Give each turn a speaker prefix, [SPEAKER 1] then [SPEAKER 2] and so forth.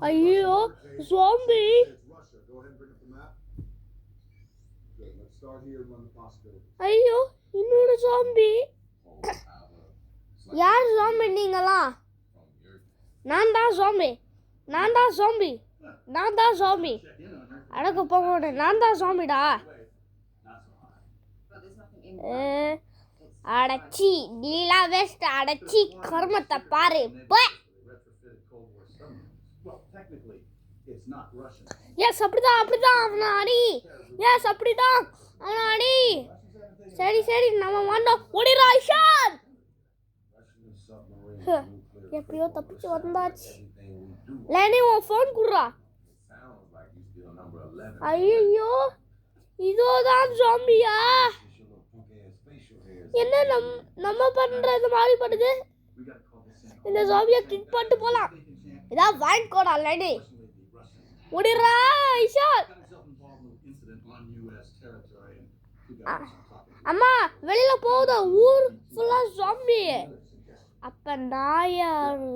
[SPEAKER 1] ஐயோ ஜாம்பி ஐயோ இன்னொரு ஜாம்பி யார் ஜாம்பி நீங்களா நான் தான் ஜாம்பி அடக்க போக நான் தான் ஜாம்பிடா அடச்சி நீலா வேஸ்ட் அடச்சி கர்மத்தை பாரு எஸ் அப்படிதான் அவனை அடி சரி நம்ம வந்தோம் ஓடிரா ஐஷான் எப்படியோ தப்பிச்சு வந்தாச்சு லேனி உன் ஃபோன் குடுறா ஐயோ இதோதான் ஜாம்பியா என்ன நம்ம பண்றது மாதிரி பண்ணுது இந்த ஜாம்பியை கிக் பண்ணிட்டு போலாம் இதான் வாங்கிக்கோடா லேனி ஓடிரா ஐஷான் அம்மா வெளியில போகுது ஊர் ஃபுல்லா ஜாம்பி அப்ப நான் யாரு